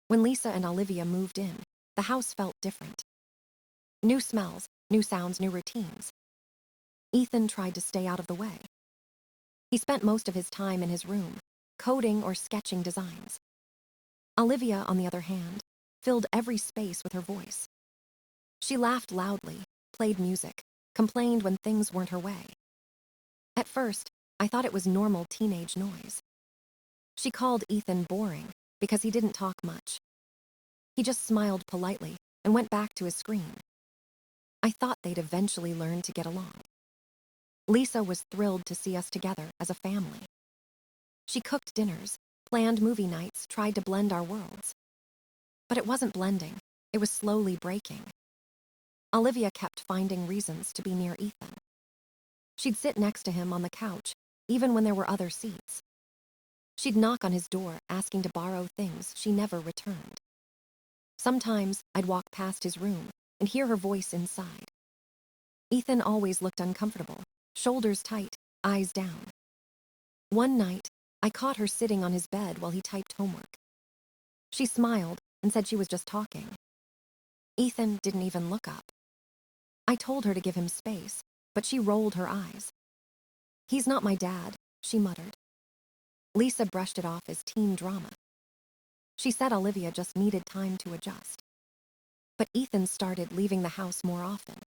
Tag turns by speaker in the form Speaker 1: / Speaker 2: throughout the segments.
Speaker 1: When Lisa and Olivia moved in, the house felt different. New smells, new sounds, new routines. Ethan tried to stay out of the way. He spent most of his time in his room, coding or sketching designs. Olivia, on the other hand, filled every space with her voice. She laughed loudly, played music, complained when things weren't her way. At first, I thought it was normal teenage noise. She called Ethan boring because he didn't talk much. He just smiled politely and went back to his screen. I thought they'd eventually learn to get along. Lisa was thrilled to see us together as a family. She cooked dinners, planned movie nights, tried to blend our worlds. But it wasn't blending, it was slowly breaking. Olivia kept finding reasons to be near Ethan. She'd sit next to him on the couch, even when there were other seats. She'd knock on his door, asking to borrow things she never returned. Sometimes I'd walk past his room and hear her voice inside. Ethan always looked uncomfortable, shoulders tight, eyes down. One night, I caught her sitting on his bed while he typed homework. She smiled and said she was just talking. Ethan didn't even look up. I told her to give him space, but she rolled her eyes. "He's not my dad," she muttered. Lisa brushed it off as teen drama. She said Olivia just needed time to adjust. But Ethan started leaving the house more often.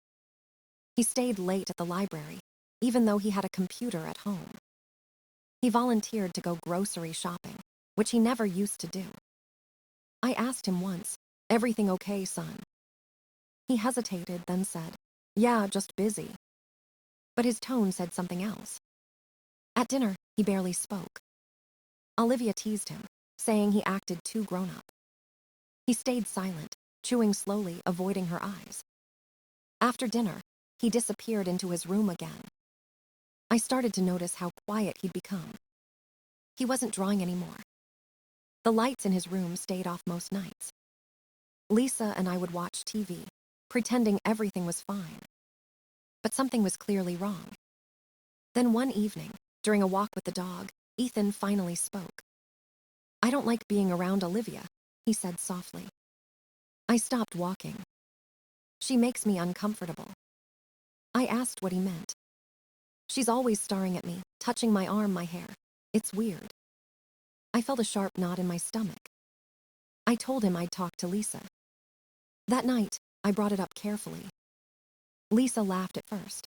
Speaker 1: He stayed late at the library, even though he had a computer at home. He volunteered to go grocery shopping, which he never used to do. I asked him once, "Everything okay, son?" He hesitated, then said, "Yeah, just busy." But his tone said something else. At dinner, he barely spoke. Olivia teased him, saying he acted too grown-up. He stayed silent, chewing slowly, avoiding her eyes. After dinner, he disappeared into his room again. I started to notice how quiet he'd become. He wasn't drawing anymore. The lights in his room stayed off most nights. Lisa and I would watch TV, pretending everything was fine. But something was clearly wrong. Then one evening, during a walk with the dog, Ethan finally spoke. "I don't like being around Olivia," he said softly. I stopped walking. "She makes me uncomfortable." I asked what he meant. "She's always staring at me, touching my arm, my hair. It's weird." I felt a sharp knot in my stomach. I told him I'd talk to Lisa. That night, I brought it up carefully. Lisa laughed at first.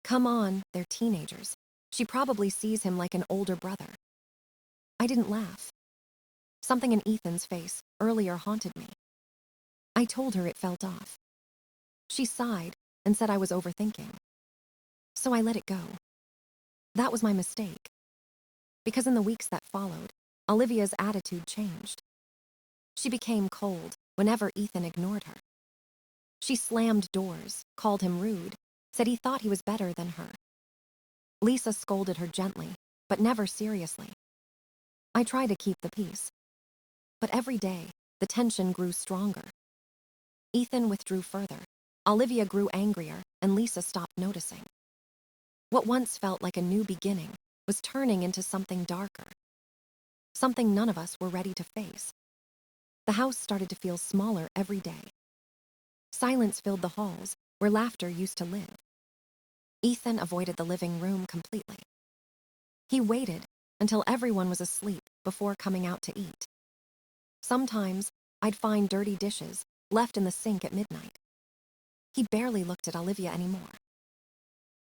Speaker 1: "Come on, they're teenagers. She probably sees him like an older brother." I didn't laugh. Something in Ethan's face earlier haunted me. I told her it felt off. She sighed and said I was overthinking. So I let it go. That was my mistake. Because in the weeks that followed, Olivia's attitude changed. She became cold whenever Ethan ignored her. She slammed doors, called him rude, said he thought he was better than her. Lisa scolded her gently, but never seriously. I tried to keep the peace. But every day, the tension grew stronger. Ethan withdrew further, Olivia grew angrier, and Lisa stopped noticing. What once felt like a new beginning was turning into something darker. Something none of us were ready to face. The house started to feel smaller every day. Silence filled the halls, where laughter used to live. Ethan avoided the living room completely. He waited until everyone was asleep before coming out to eat. Sometimes, I'd find dirty dishes left in the sink at midnight. He barely looked at Olivia anymore.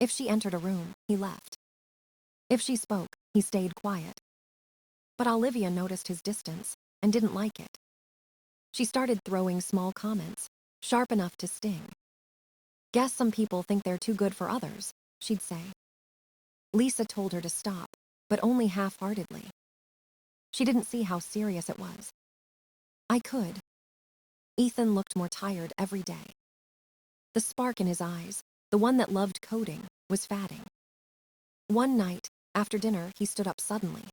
Speaker 1: If she entered a room, he left. If she spoke, he stayed quiet. But Olivia noticed his distance and didn't like it. She started throwing small comments, sharp enough to sting. "Guess some people think they're too good for others," she'd say. Lisa told her to stop, but only half-heartedly. She didn't see how serious it was. I could. Ethan looked more tired every day. The spark in his eyes, the one that loved coding, was fading. One night, after dinner, he stood up suddenly.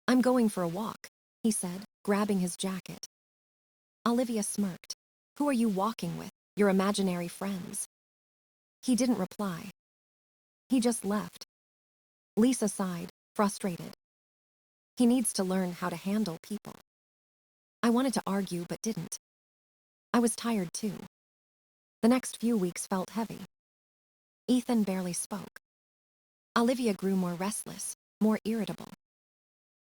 Speaker 1: "I'm going for a walk," he said, grabbing his jacket. Olivia smirked. "Who are you walking with? Your imaginary friends?" He didn't reply. He just left. Lisa sighed, frustrated. "He needs to learn how to handle people." I wanted to argue but didn't. I was tired too. The next few weeks felt heavy. Ethan barely spoke. Olivia grew more restless, more irritable.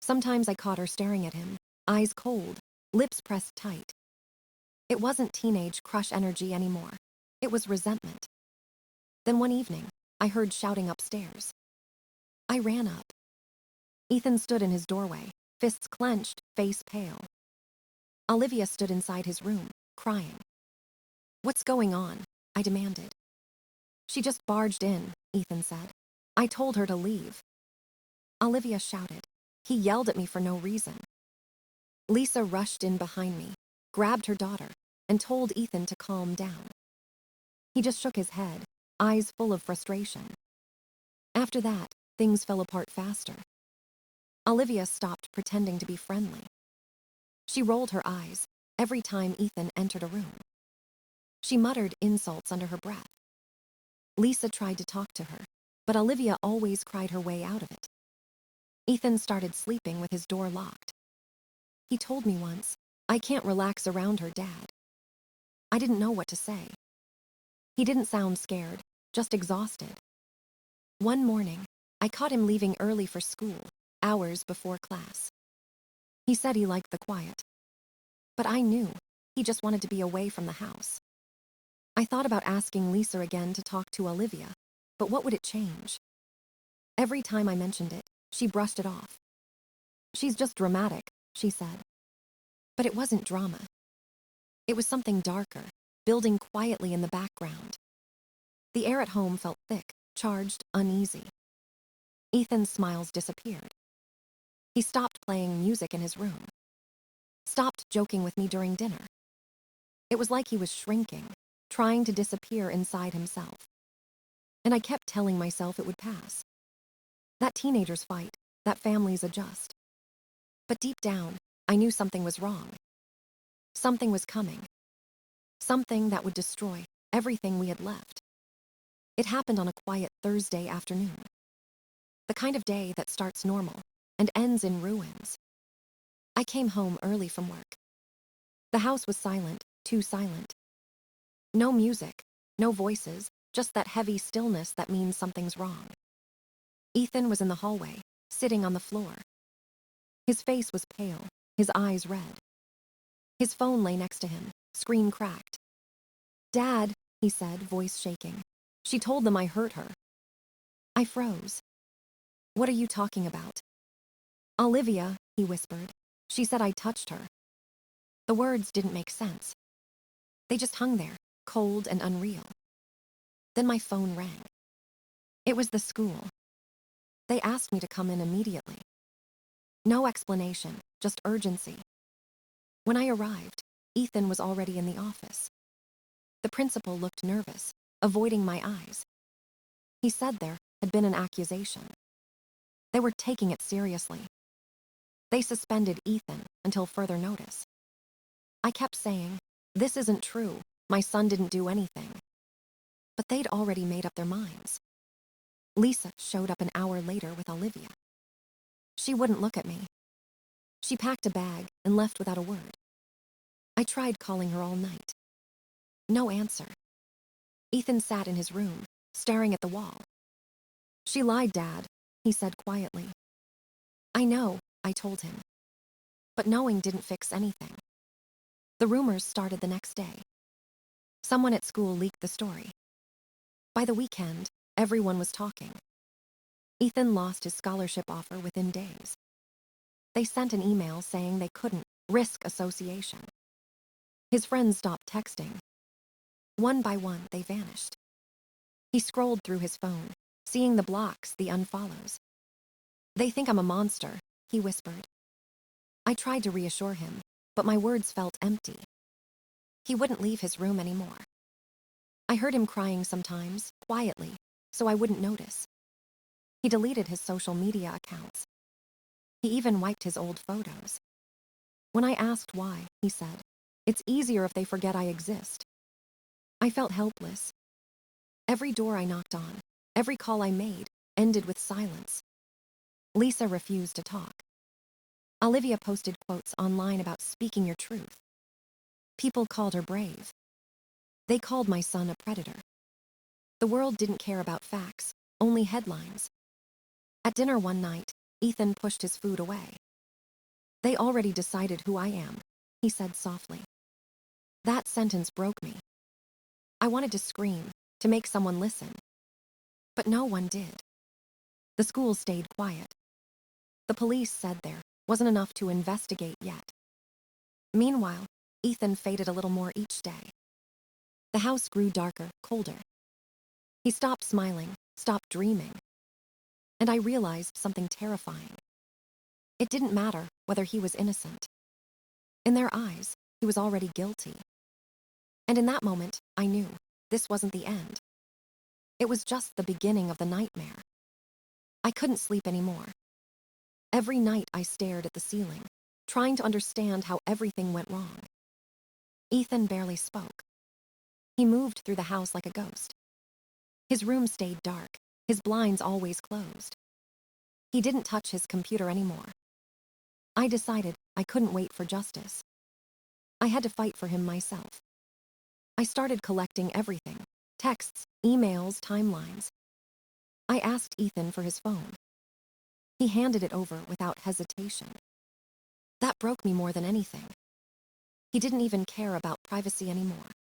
Speaker 1: Sometimes I caught her staring at him, eyes cold, lips pressed tight. It wasn't teenage crush energy anymore. It was resentment. Then one evening, I heard shouting upstairs. I ran up. Ethan stood in his doorway, fists clenched, face pale. Olivia stood inside his room, crying. "What's going on?" I demanded. "She just barged in," Ethan said. "I told her to leave." Olivia shouted. He yelled at me for no reason. Lisa rushed in behind me, grabbed her daughter, and told Ethan to calm down. He just shook his head, eyes full of frustration. After that, things fell apart faster. Olivia stopped pretending to be friendly. She rolled her eyes every time Ethan entered a room. She muttered insults under her breath. Lisa tried to talk to her, but Olivia always cried her way out of it. Ethan started sleeping with his door locked. He told me once, "I can't relax around her, Dad." I didn't know what to say. He didn't sound scared, just exhausted. One morning, I caught him leaving early for school, hours before class. He said he liked the quiet. But I knew he just wanted to be away from the house. I thought about asking Lisa again to talk to Olivia, but what would it change? Every time I mentioned it, she brushed it off. "She's just dramatic," she said. But it wasn't drama. It was something darker, building quietly in the background. The air at home felt thick, charged, uneasy. Ethan's smiles disappeared. He stopped playing music in his room. Stopped joking with me during dinner. It was like he was shrinking, trying to disappear inside himself. And I kept telling myself it would pass. That teenagers fight, that families adjust. But deep down, I knew something was wrong. Something was coming. Something that would destroy everything we had left. It happened on a quiet Thursday afternoon. The kind of day that starts normal and ends in ruins. I came home early from work. The house was silent, too silent. No music, no voices, just that heavy stillness that means something's wrong. Ethan was in the hallway, sitting on the floor. His face was pale, his eyes red. His phone lay next to him, screen cracked. "Dad," he said, voice shaking. "She told them I hurt her." I froze. "What are you talking about?" "Olivia," he whispered. "She said I touched her." The words didn't make sense. They just hung there, cold and unreal. Then my phone rang. It was the school. They asked me to come in immediately. No explanation, just urgency. When I arrived, Ethan was already in the office. The principal looked nervous, avoiding my eyes. He said there had been an accusation. They were taking it seriously. They suspended Ethan until further notice. I kept saying, "This isn't true. My son didn't do anything." But they'd already made up their minds. Lisa showed up an hour later with Olivia. She wouldn't look at me. She packed a bag and left without a word. I tried calling her all night. No answer. Ethan sat in his room, staring at the wall. "She lied, Dad," he said quietly. "I know," I told him. But knowing didn't fix anything. The rumors started the next day. Someone at school leaked the story. By the weekend, everyone was talking. Ethan lost his scholarship offer within days. They sent an email saying they couldn't risk association. His friends stopped texting. One by one, they vanished. He scrolled through his phone, seeing the blocks, the unfollows. "They think I'm a monster," he whispered. I tried to reassure him, but my words felt empty. He wouldn't leave his room anymore. I heard him crying sometimes, quietly, so I wouldn't notice. He deleted his social media accounts. He even wiped his old photos. When I asked why, he said, "It's easier if they forget I exist." I felt helpless. Every door I knocked on, every call I made, ended with silence. Lisa refused to talk. Olivia posted quotes online about speaking your truth. People called her brave. They called my son a predator. The world didn't care about facts, only headlines. At dinner one night, Ethan pushed his food away. "They already decided who I am," he said softly. That sentence broke me. I wanted to scream, to make someone listen. But no one did. The school stayed quiet. The police said there wasn't enough to investigate yet. Meanwhile, Ethan faded a little more each day. The house grew darker, colder. He stopped smiling, stopped dreaming. And I realized something terrifying. It didn't matter whether he was innocent. In their eyes, he was already guilty. And in that moment, I knew this wasn't the end. It was just the beginning of the nightmare. I couldn't sleep anymore. Every night I stared at the ceiling, trying to understand how everything went wrong. Ethan barely spoke. He moved through the house like a ghost. His room stayed dark, his blinds always closed. He didn't touch his computer anymore. I decided I couldn't wait for justice. I had to fight for him myself. I started collecting everything: texts, emails, timelines. I asked Ethan for his phone. He handed it over without hesitation. That broke me more than anything. He didn't even care about privacy anymore.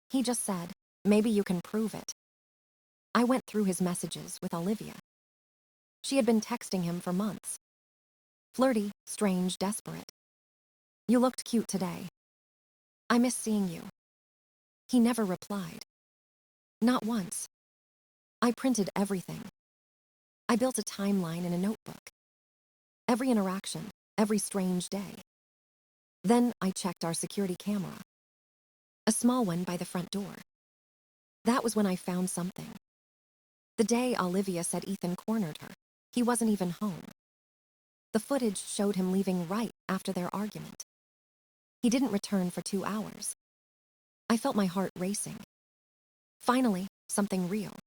Speaker 1: He just said, "Maybe you can prove it." I went through his messages with Olivia. She had been texting him for months. Flirty, strange, desperate. "You looked cute today. I miss seeing you." He never replied. Not once. I printed everything. I built a timeline in a notebook. Every interaction, every strange day. Then I checked our security camera. A small one by the front door. That was when I found something. The day Olivia said Ethan cornered her, he wasn't even home. The footage showed him leaving right after their argument. He didn't return for 2 hours. I felt my heart racing. Finally, something real.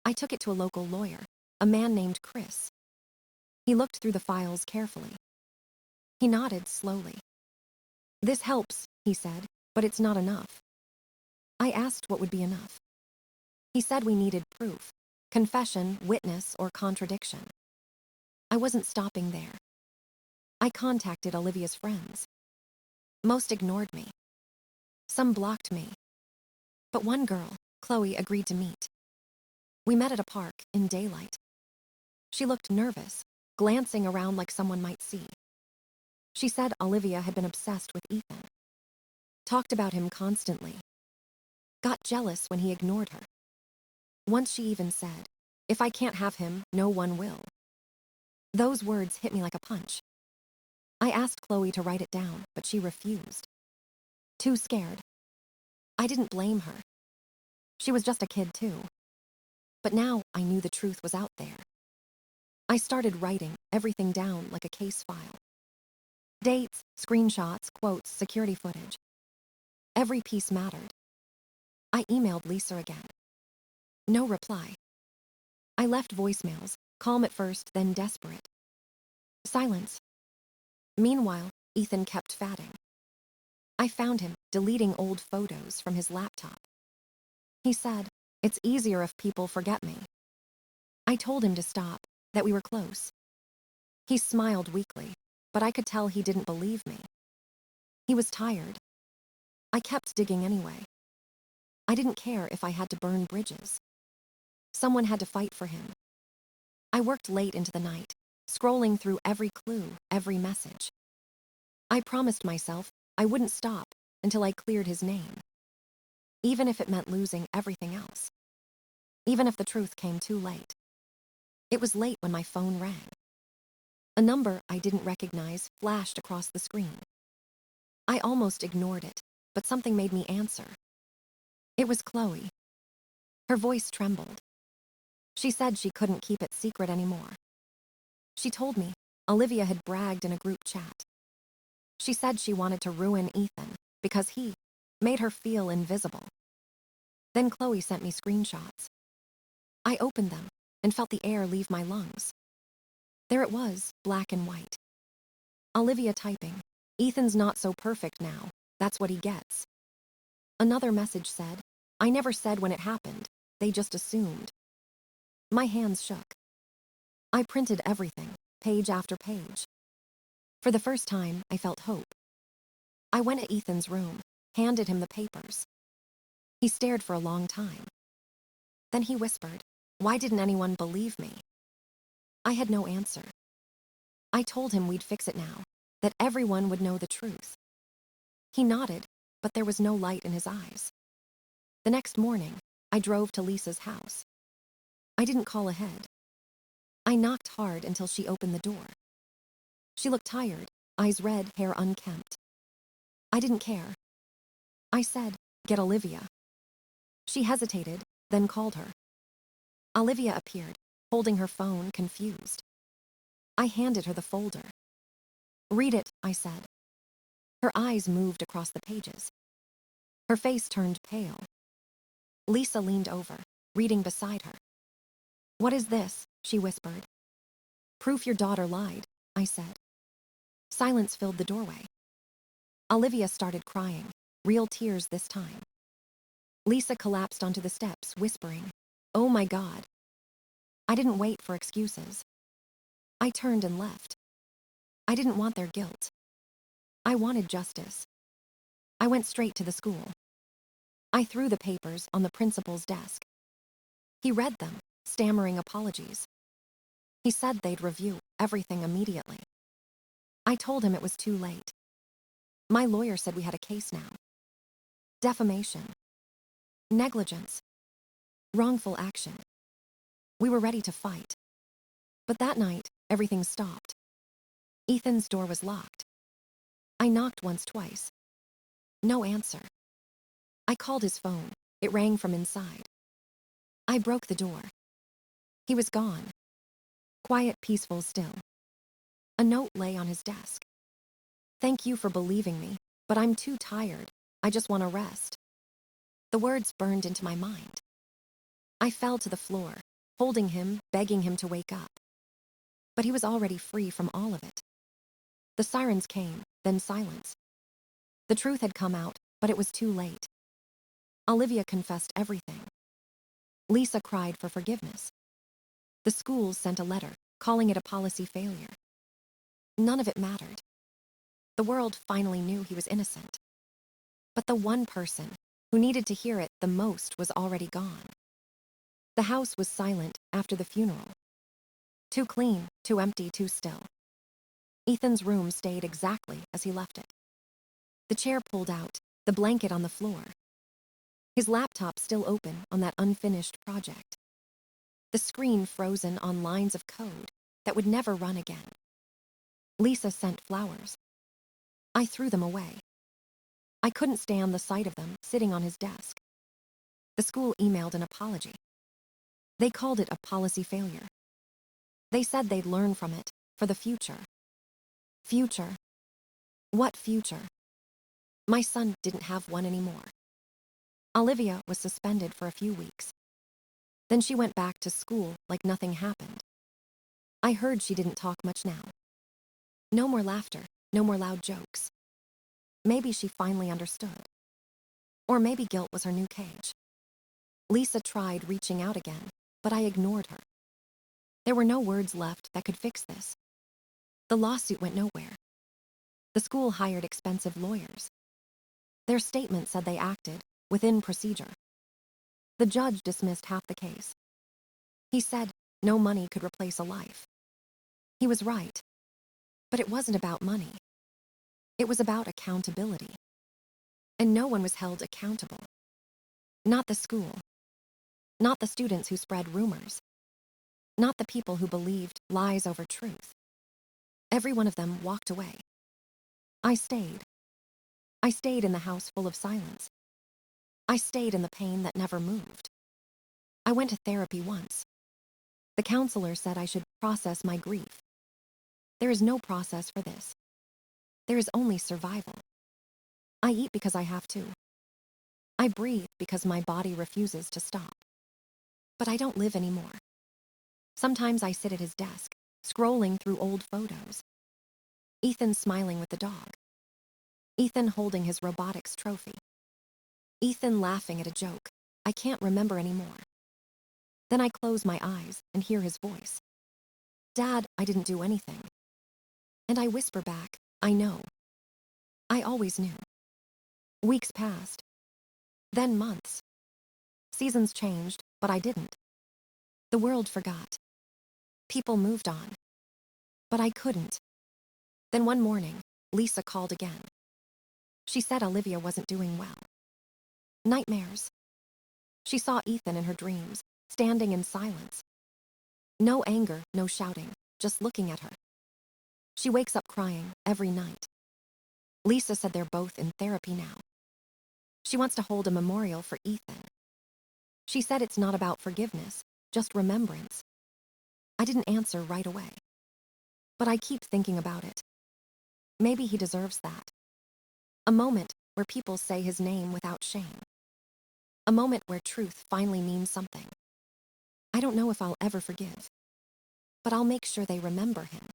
Speaker 1: I took it to a local lawyer, a man named Chris. He looked through the files carefully. He nodded slowly. "This helps," he said, "but it's not enough." I asked what would be enough. He said we needed proof: confession, witness, or contradiction. I wasn't stopping there. I contacted Olivia's friends. Most ignored me. Some blocked me. But one girl, Chloe, agreed to meet. We met at a park in daylight. She looked nervous, glancing around like someone might see. She said Olivia had been obsessed with Ethan. Talked about him constantly. Got jealous when he ignored her. Once she even said, "If I can't have him, no one will." Those words hit me like a punch. I asked Chloe to write it down, but she refused. Too scared. I didn't blame her. She was just a kid too. But now I knew the truth was out there. I started writing everything down like a case file. Dates, screenshots, quotes, security footage. Every piece mattered. I emailed Lisa again. No reply. I left voicemails, calm at first, then desperate. Silence. Meanwhile, Ethan kept fatting. I found him deleting old photos from his laptop. He said, "It's easier if people forget me." I told him to stop, that we were close. He smiled weakly, but I could tell he didn't believe me. He was tired. I kept digging anyway. I didn't care if I had to burn bridges. Someone had to fight for him. I worked late into the night, scrolling through every clue, every message. I promised myself I wouldn't stop until I cleared his name. Even if it meant losing everything else. Even if the truth came too late. It was late when my phone rang. A number I didn't recognize flashed across the screen. I almost ignored it, but something made me answer. It was Chloe. Her voice trembled. She said she couldn't keep it secret anymore. She told me Olivia had bragged in a group chat. She said she wanted to ruin Ethan because he made her feel invisible. Then Chloe sent me screenshots. I opened them and felt the air leave my lungs. There it was, black and white. Olivia typing. Ethan's not so perfect now. That's what he gets. Another message said, I never said when it happened. They just assumed. My hands shook. I printed everything, page after page. For the first time, I felt hope. I went to Ethan's room, handed him the papers. He stared for a long time. Then he whispered, why didn't anyone believe me? I had no answer. I told him we'd fix it now, that everyone would know the truth. He nodded, but there was no light in his eyes. The next morning, I drove to Lisa's house. I didn't call ahead. I knocked hard until she opened the door. She looked tired, eyes red, hair unkempt. I didn't care. I said, get Olivia. She hesitated, then called her. Olivia appeared, holding her phone, confused. I handed her the folder. Read it, I said. Her eyes moved across the pages. Her face turned pale. Lisa leaned over, reading beside her. What is this? She whispered. Proof your daughter lied, I said. Silence filled the doorway. Olivia started crying, real tears this time. Lisa collapsed onto the steps, whispering, oh my God. I didn't wait for excuses. I turned and left. I didn't want their guilt. I wanted justice. I went straight to the school. I threw the papers on the principal's desk. He read them, stammering apologies. He said they'd review everything immediately. I told him it was too late. My lawyer said we had a case now. Defamation. Negligence. Wrongful action. We were ready to fight. But that night, everything stopped. Ethan's door was locked. I knocked once, twice. No answer. I called his phone. It rang from inside. I broke the door. He was gone. Quiet, peaceful, still. A note lay on his desk. Thank you for believing me, but I'm too tired. I just want to rest. The words burned into my mind. I fell to the floor, holding him, begging him to wake up. But he was already free from all of it. The sirens came, then silence. The truth had come out, but it was too late. Olivia confessed everything. Lisa cried for forgiveness. The schools sent a letter, calling it a policy failure. None of it mattered. The world finally knew he was innocent. But the one person who needed to hear it the most was already gone. The house was silent after the funeral. Too clean, too empty, too still. Ethan's room stayed exactly as he left it. The chair pulled out, the blanket on the floor. His laptop still open on that unfinished project. The screen frozen on lines of code that would never run again. Lisa sent flowers. I threw them away. I couldn't stand the sight of them sitting on his desk. The school emailed an apology. They called it a policy failure. They said they'd learn from it for the future. Future? What future? My son didn't have one anymore. Olivia was suspended for a few weeks. Then she went back to school like nothing happened. I heard she didn't talk much now. No more laughter, no more loud jokes. Maybe she finally understood. Or maybe guilt was her new cage. Lisa tried reaching out again, but I ignored her. There were no words left that could fix this. The lawsuit went nowhere. The school hired expensive lawyers. Their statement said they acted within procedure. The judge dismissed half the case. He said no money could replace a life. He was right. But it wasn't about money. It was about accountability. And no one was held accountable. Not the school. Not the students who spread rumors. Not the people who believed lies over truth. Every one of them walked away. I stayed. I stayed in the house full of silence. I stayed in the pain that never moved. I went to therapy once. The counselor said I should process my grief. There is no process for this. There is only survival. I eat because I have to. I breathe because my body refuses to stop. But I don't live anymore. Sometimes I sit at his desk, scrolling through old photos. Ethan smiling with the dog. Ethan holding his robotics trophy. Ethan laughing at a joke I can't remember anymore. Then I close my eyes and hear his voice. Dad, I didn't do anything. And I whisper back, I know. I always knew. Weeks passed. Then months. Seasons changed, but I didn't. The world forgot. People moved on. But I couldn't. Then one morning, Lisa called again. She said Olivia wasn't doing well. Nightmares. She saw Ethan in her dreams, standing in silence. No anger, no shouting, just looking at her. She wakes up crying every night. Lisa said they're both in therapy now. She wants to hold a memorial for Ethan. She said it's not about forgiveness, just remembrance. I didn't answer right away. But I keep thinking about it. Maybe he deserves that. A moment where people say his name without shame. A moment where truth finally means something. I don't know if I'll ever forgive. But I'll make sure they remember him.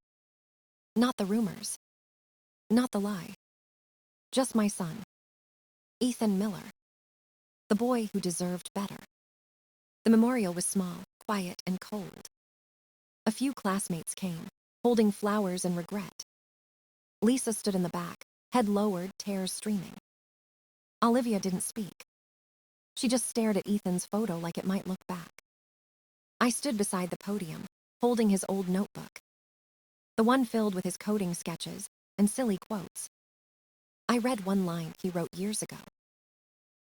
Speaker 1: Not the rumors. Not the lie. Just my son. Ethan Miller. The boy who deserved better. The memorial was small, quiet, and cold. A few classmates came, holding flowers and regret. Lisa stood in the back, head lowered, tears streaming. Olivia didn't speak. She just stared at Ethan's photo like it might look back. I stood beside the podium, holding his old notebook. The one filled with his coding sketches and silly quotes. I read one line he wrote years ago.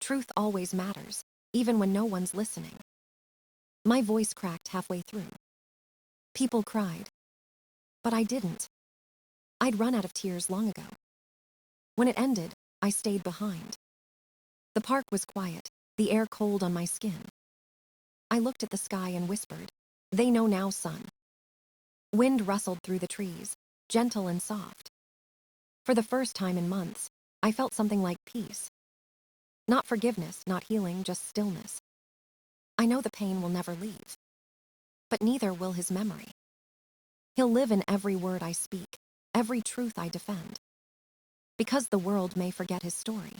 Speaker 1: Truth always matters, even when no one's listening. My voice cracked halfway through. People cried. But I didn't. I'd run out of tears long ago. When it ended, I stayed behind. The park was quiet, the air cold on my skin. I looked at the sky and whispered, "They know now, son." Wind rustled through the trees, gentle and soft. For the first time in months, I felt something like peace. Not forgiveness, not healing, just stillness. I know the pain will never leave. But neither will his memory. He'll live in every word I speak, every truth I defend. Because the world may forget his story.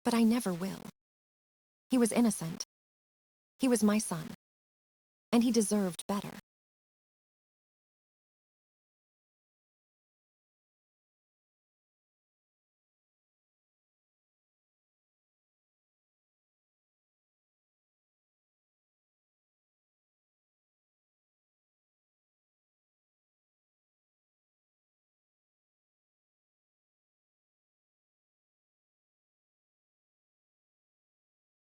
Speaker 1: But I never will. He was innocent. He was my son. And he deserved better.